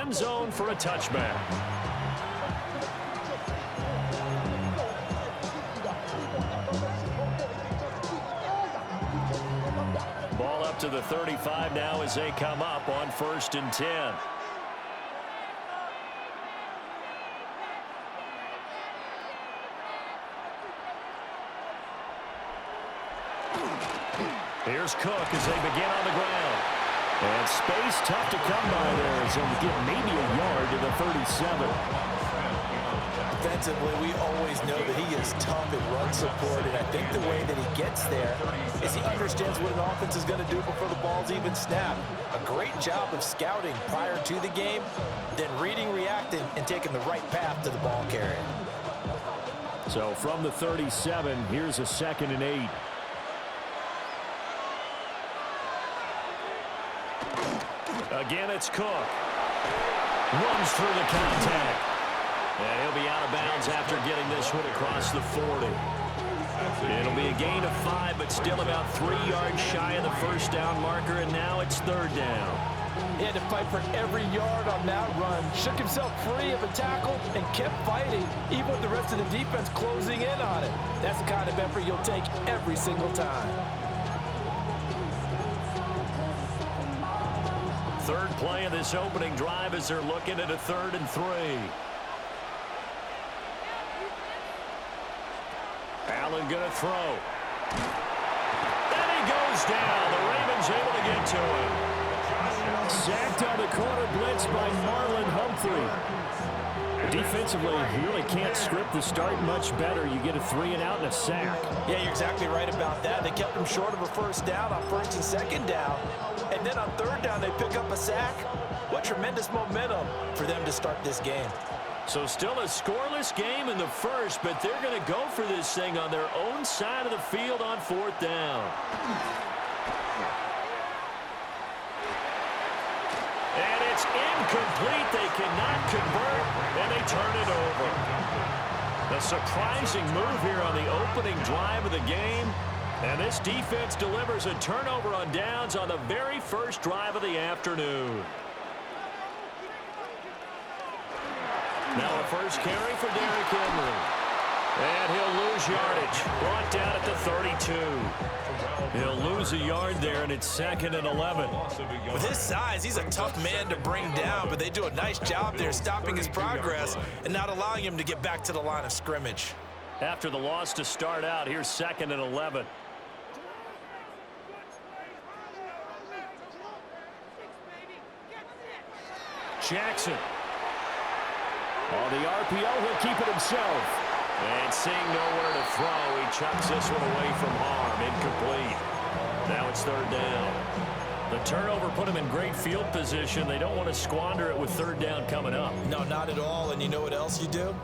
end zone for a touchback. Ball up to the 35 now as they come up on 1st and 10. Here's Cook as they begin on the ground. And space tough to come by there as they'll get maybe a yard to the 37. Defensively, we always know that he is tough at run support, and I think the way that he gets there is he understands what an offense is going to do before the ball's even snapped. A great job of scouting prior to the game, then reading, reacting, and taking the right path to the ball carrier. So from the 37, here's a 2nd and 8. Again, it's Cook. Runs through the contact. And he'll be out of bounds after getting this one across the 40. It'll be a gain of 5, but still about 3 yards shy of the 1st down marker, and now it's 3rd down. He had to fight for every yard on that run. Shook himself free of a tackle and kept fighting, even with the rest of the defense closing in on it. That's the kind of effort you'll take every single time. 3rd play of this opening drive as they're looking at a 3rd and 3. Allen going to throw. And he goes down. The Ravens able to get to him. Sacked on the corner blitz by Marlon Humphrey. Defensively, you really can't script the start much better. You get a 3 and out and a sack. Yeah, you're exactly right about that. They kept him short of a 1st down on 1st and 2nd down. And then on 3rd down, they pick up a sack. What tremendous momentum for them to start this game. So still a scoreless game in the 1st, but they're going to go for this thing on their own side of the field on 4th down. And it's incomplete. They cannot convert, and they turn it over. A surprising move here on the opening drive of the game. And this defense delivers a turnover on downs on the very 1st drive of the afternoon. Now a 1st carry for Derrick Henry. And he'll lose yardage. Brought down at the 32. He'll lose a yard there, and it's 2nd and 11. With his size, he's a tough man to bring down, but they do a nice job there stopping his progress and not allowing him to get back to the line of scrimmage. After the loss to start out, here's 2nd and 11. Jackson. On the RPO, he'll keep it himself. And seeing nowhere to throw, he chucks this one away from harm. Incomplete. Now it's 3rd down. The turnover put him in great field position. They don't want to squander it with 3rd down coming up. No, not at all. And you know what else you do?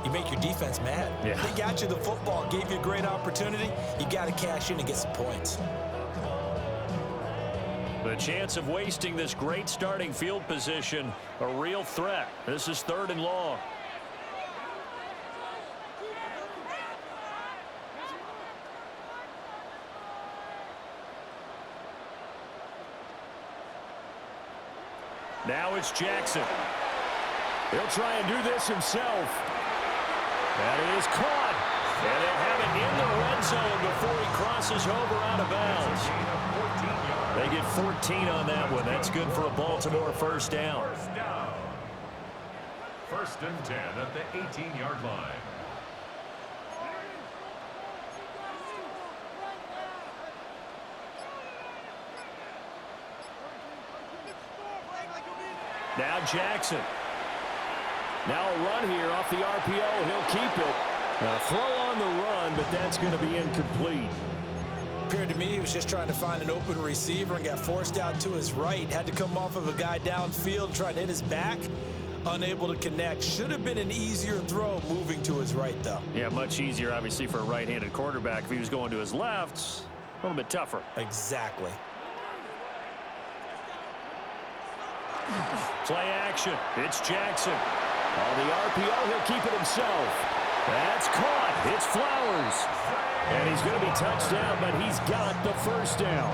You make your defense mad. Yeah. They got you the football, gave you a great opportunity. You got to cash in and get some points. The chance of wasting this great starting field position, a real threat. This is 3rd and long. Now it's Jackson. He'll try and do this himself. That is caught. And they'll have it in the red zone before he crosses over out of bounds. They get 14 on that one. That's good for a Baltimore 1st down. 1st and 10 at the 18-yard line. Now Jackson. Now a run here off the RPO. He'll keep it. A throw on the run, but that's going to be incomplete. Appeared to me he was just trying to find an open receiver and got forced out to his right. Had to come off of a guy downfield and try to hit his back. Unable to connect. Should have been an easier throw moving to his right, though. Yeah, much easier, obviously, for a right-handed quarterback. If he was going to his left, a little bit tougher. Exactly. Play action. It's Jackson. On the RPO, he'll keep it himself. That's caught. It's Flowers. And he's going to be touched down, but he's got the 1st down.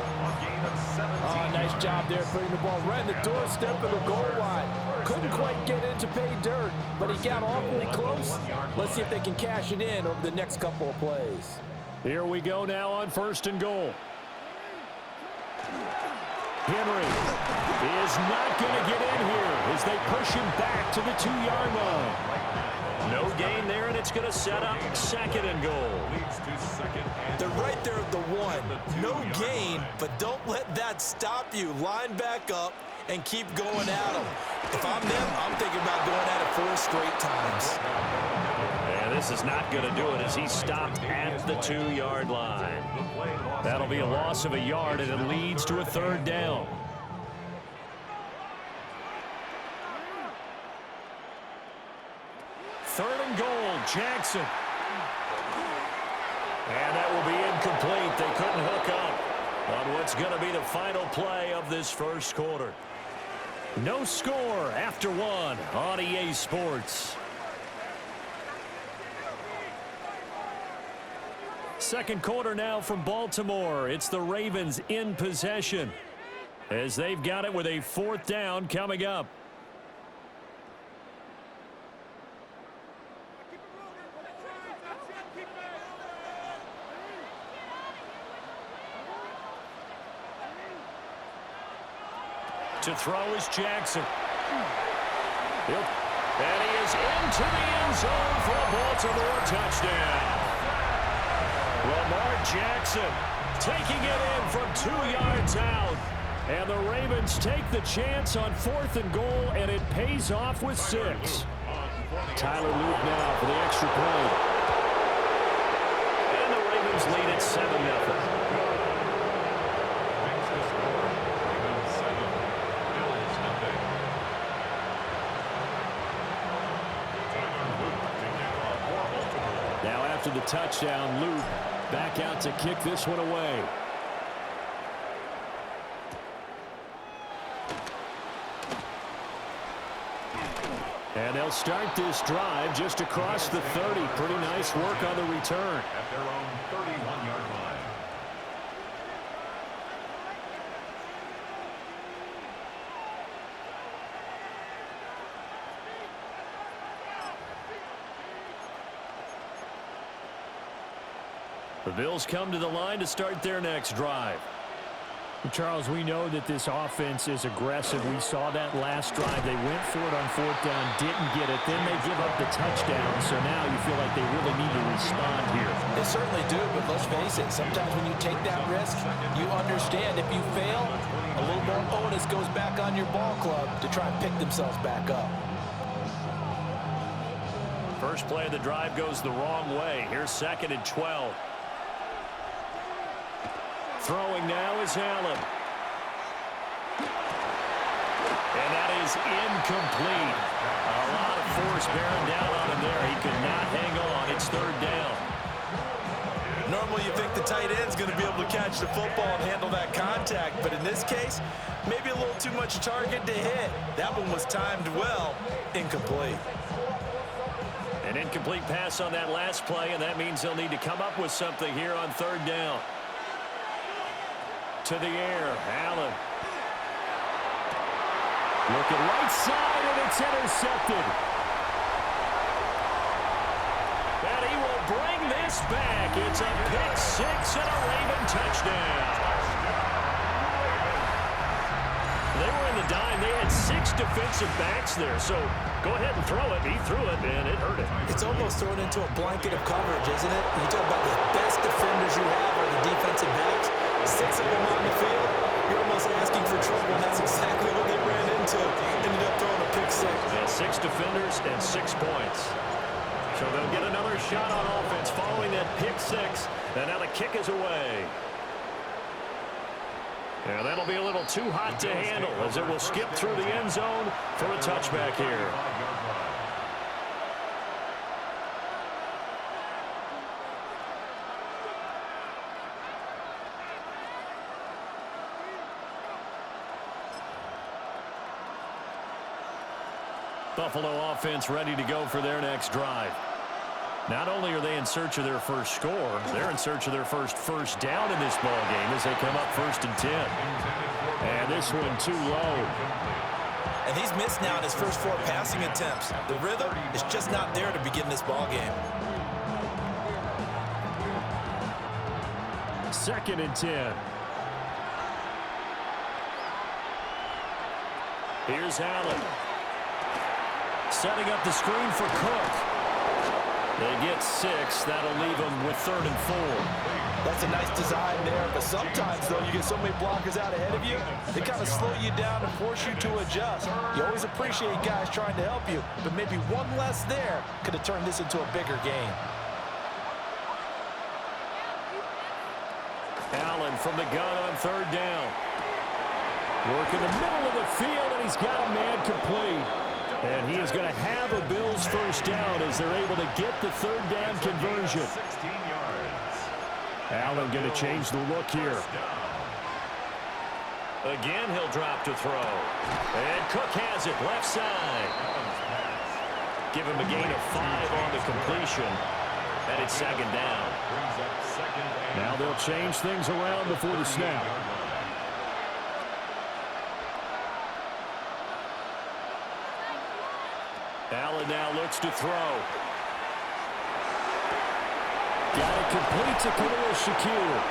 Oh, nice job there putting the ball right in the doorstep of the goal line. Couldn't quite get into pay dirt, but he got awfully close. Let's see if they can cash it in over the next couple of plays. Here we go now on 1st and goal. Henry is not going to get in here as they push him back to the 2-yard line. No gain there, and it's going to set up 2nd and goal. They're right there at the 1. No gain, but don't let that stop you. Line back up and keep going at them. If I'm them, I'm thinking about going at it 4 straight times. And this is not going to do it as he stopped at the 2-yard line. That'll be a loss of a yard, and it leads to a 3rd down. Third and goal, Jackson. And that will be incomplete. They couldn't hook up on what's going to be the final play of this first quarter. No score after 1 on EA Sports. Second quarter now from Baltimore. It's the Ravens in possession as they've got it with a 4th down coming up. To throw is Jackson. And he is into the end zone for a Baltimore touchdown. Lamar Jackson taking it in from 2 yards out. And the Ravens take the chance on 4th and goal, and it pays off with 6. Tyler Luke now for the extra point. And the Ravens lead at 7-0. Now after the touchdown, Luke back out to kick this one away. And they'll start this drive just across the 30. Pretty nice work on the return. At their own 31-yard line. The Bills come to the line to start their next drive. Charles, we know that this offense is aggressive. We saw that last drive. They went for it on 4th down, didn't get it. Then they give up the touchdown. So now you feel like they really need to respond here. They certainly do, but let's face it. Sometimes when you take that risk, you understand if you fail, a little more onus goes back on your ball club to try and pick themselves back up. First play of the drive goes the wrong way. Here's 2nd and 12. Throwing now is Allen. And that is incomplete. A lot of force bearing down on him there. He could not hang on. It's 3rd down. Normally you think the tight end's going to be able to catch the football and handle that contact, but in this case, maybe a little too much target to hit. That one was timed well, incomplete. An incomplete pass on that last play, and that means they'll need to come up with something here on 3rd down. To the air, Allen. Looking right side, and it's intercepted. And he will bring this back. It's a pick 6 and a Raven touchdown. They were in the dime. They had 6 defensive backs there, so go ahead and throw it. He threw it, and it hurt him. It's almost thrown into a blanket of coverage, isn't it? You talk about the best defenders you have are the defensive backs. 6 of them on the field. You're almost asking for trouble, and that's exactly what they ran into. Ended up throwing a pick 6. And 6 defenders and 6 points. So they'll get another shot on offense following that pick 6. And now the kick is away. And that'll be a little too hot to handle as it will skip through the end zone for a touchback here. Buffalo offense ready to go for their next drive. Not only are they in search of their first score, they're in search of their first down in this ball game as they come up 1st and 10. And this one too low. and he's missed now in his first 4 passing attempts. The rhythm is just not there to begin this ball game. 2nd and 10. Here's Allen. Setting up the screen for Cook. They get 6. That'll leave them with 3rd and 4. That's a nice design there, but sometimes, though, you get so many blockers out ahead of you, they kind of slow you down and force you to adjust. You always appreciate guys trying to help you, but maybe one less there could have turned this into a bigger game. Allen from the gun on 3rd down. Work in the middle of the field, and he's got a man complete. And he is going to have a Bills first down as they're able to get the 3rd down conversion. 16 yards. Allen going to change the look here. Again, he'll drop to throw. And Cook has it left side. Give him a gain of 5 on the completion. And it's 2nd down. Now they'll change things around before the snap. Allen now looks to throw. Got it complete to Khalil Shakir.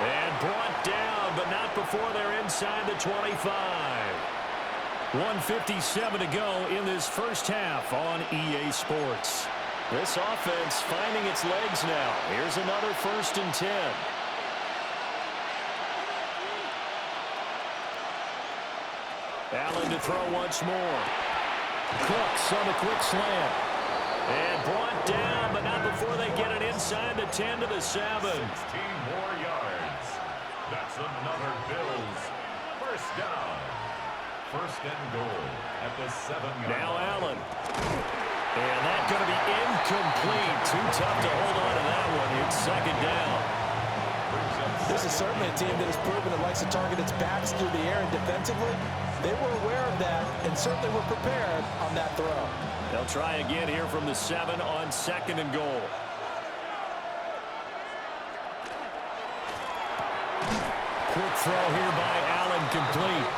And brought down, but not before they're inside the 25. 1:57 to go in this first half on EA Sports. This offense finding its legs now. Here's another 1st and 10. Allen to throw once more. Cooks on a quick slant. And brought down, but not before they get it inside the 10 to the 7. 16 more yards. That's another Bills first down. 1st and goal at the 7-yard line. Now Allen. And that's going to be incomplete. Too tough to hold on to that one. It's 2nd down. This is certainly a team that has proven it likes to target its backs through the air and defensively. They were aware of that and certainly were prepared on that throw. They'll try again here from the 7 on 2nd and goal. Quick throw here by Allen, complete.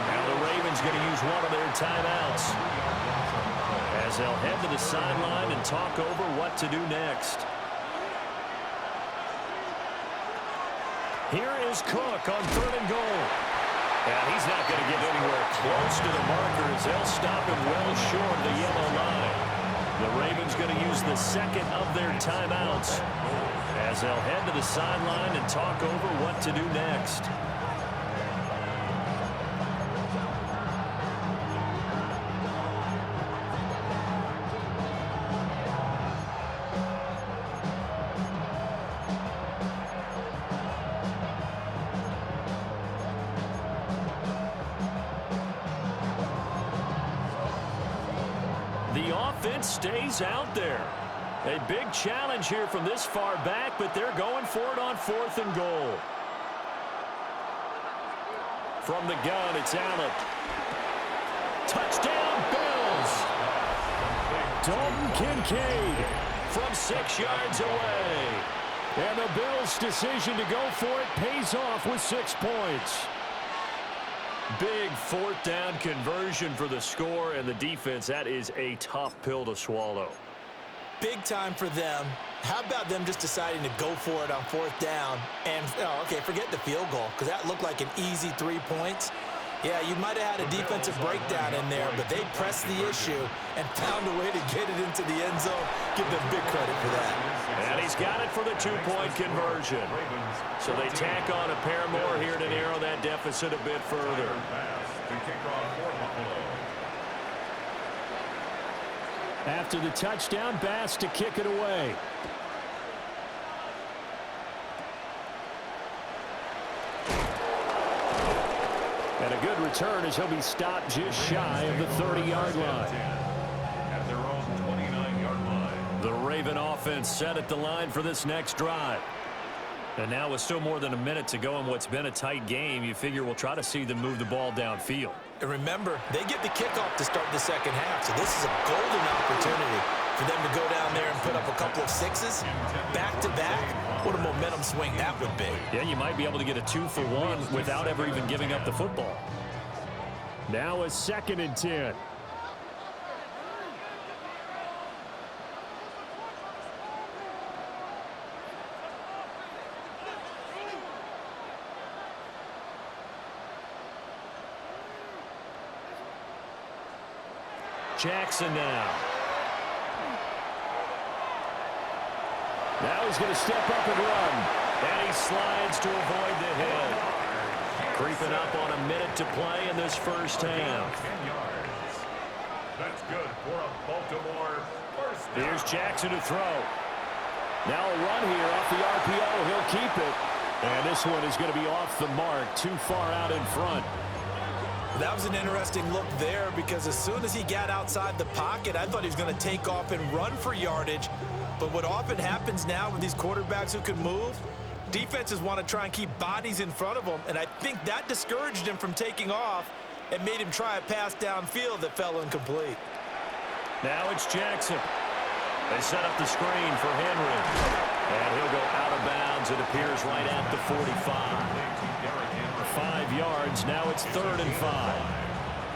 Now the Ravens going to use one of their timeouts as they'll head to the sideline and talk over what to do next. Here is Cook on 3rd and goal. And he's not going to get anywhere close to the markers. They'll stop him well short of the yellow line. The Ravens going to use the 2nd of their timeouts as they'll head to the sideline and talk over what to do next. The offense stays out there. A big challenge here from this far back, but they're going for it on 4th and goal. From the gun, it's Allen. Touchdown, Bills! Dalton Kincaid from 6 yards away. And the Bills' decision to go for it pays off with 6 points. Big 4th down conversion for the score, and the defense, that is a tough pill to swallow. Big time for them. How about them just deciding to go for it on 4th down? And, okay, forget the field goal, because that looked like an easy 3 points. Yeah, you might have had a defensive breakdown in there, but they pressed the issue and found a way to get it into the end zone. Give them big credit for that. And he's got it for the 2-point conversion. So they tack on a pair more here to narrow that deficit a bit further. After the touchdown, Bass to kick it away. And a good return as he'll be stopped just shy of the 30-yard line. At their own 29-yard line. The Raven offense set at the line for this next drive. And now with still more than a minute to go in what's been a tight game, you figure we'll try to see them move the ball downfield. And remember, they get the kickoff to start the 2nd half, so this is a golden opportunity for them to go down there and put up a couple of 6s back-to-back. What a momentum swing that would be. Yeah, you might be able to get a 2-for-1 without ever even giving up the football. Now a 2nd and 10. Jackson now. Now he's going to step up and run. And he slides to avoid the hit. Creeping up on a minute to play in this first half. 10 yards. That's good for a Baltimore first down. Here's Jackson to throw. Now a run here off the RPO. He'll keep it. And this one is going to be off the mark. Too far out in front. That was an interesting look there because as soon as he got outside the pocket, I thought he was going to take off and run for yardage. But what often happens now with these quarterbacks who can move, defenses want to try and keep bodies in front of them, and I think that discouraged him from taking off and made him try a pass downfield that fell incomplete. Now it's Jackson. They set up the screen for Henry. And he'll go out of bounds, it appears, right at the 45. 5 yards, now it's 3rd and 5.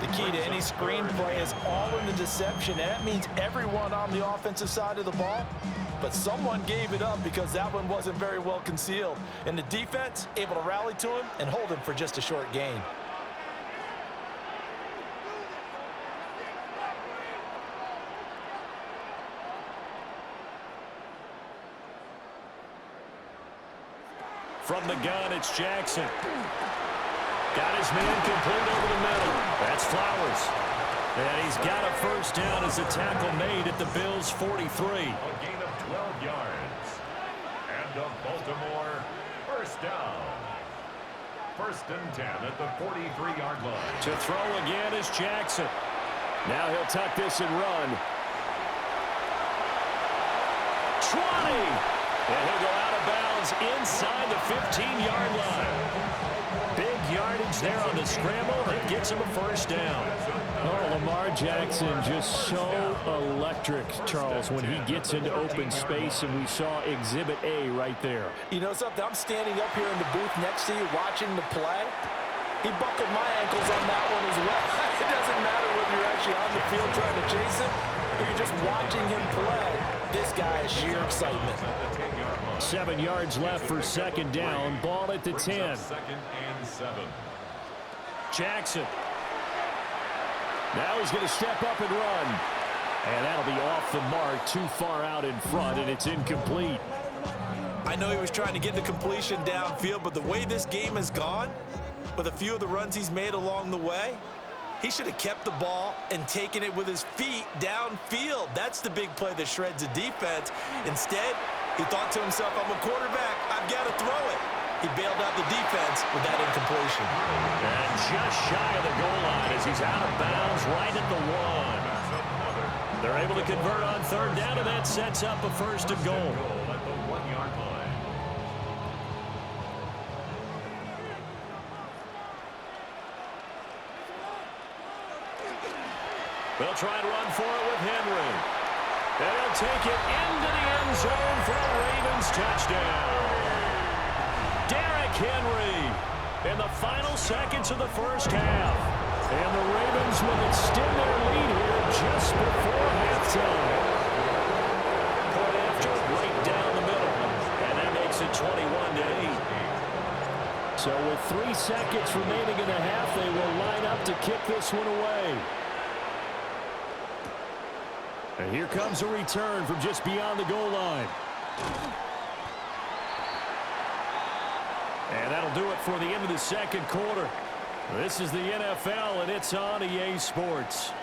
The key to any screenplay is all in the deception, and that means everyone on the offensive side of the ball. But someone gave it up because that one wasn't very well concealed. And the defense able to rally to him and hold him for just a short gain. From the gun, it's Jackson. Got his man complete over the middle. That's Flowers. And he's got a first down as a tackle made at the Bills' 43. A gain of 12 yards. And a Baltimore first down. 1st and 10 at the 43-yard line. To throw again is Jackson. Now he'll tuck this and run. 20. And he'll go out of bounds inside the 15-yard line. Big yardage there on the scramble. It gets him a first down. Oh, Lamar Jackson just so electric, Charles, when he gets into open space, and we saw Exhibit A right there. You know something? I'm standing up here in the booth next to you watching the play. He buckled my ankles on that one as well. It doesn't matter whether you're actually on the field trying to chase him or you're just watching him play. This guy is sheer excitement. 7 yards left for 2nd down. Ball at the 10. 2nd and 7. Jackson. Now he's going to step up and run. And that'll be off the mark, too far out in front, and it's incomplete. I know he was trying to get the completion downfield, but the way this game has gone, with a few of the runs he's made along the way, he should have kept the ball and taken it with his feet downfield. That's the big play that shreds a defense. Instead, he thought to himself, I'm a quarterback, I've got to throw it. He bailed out the defense with that incompletion. And just shy of the goal line as he's out of bounds right at the 1. They're able to convert on 3rd down, and that sets up a 1st and goal. At the 1-yard line. They'll try and run for it with Henry. And he'll take it into the end zone for a Ravens touchdown. Derrick Henry in the final seconds of the first half. And the Ravens will extend their lead here just before halftime. Point after right down the middle. And that makes it 21-8. So with 3 seconds remaining in the half, they will line up to kick this one away. And here comes a return from just beyond the goal line. And that'll do it for the end of the 2nd quarter. This is the NFL, and it's on EA Sports.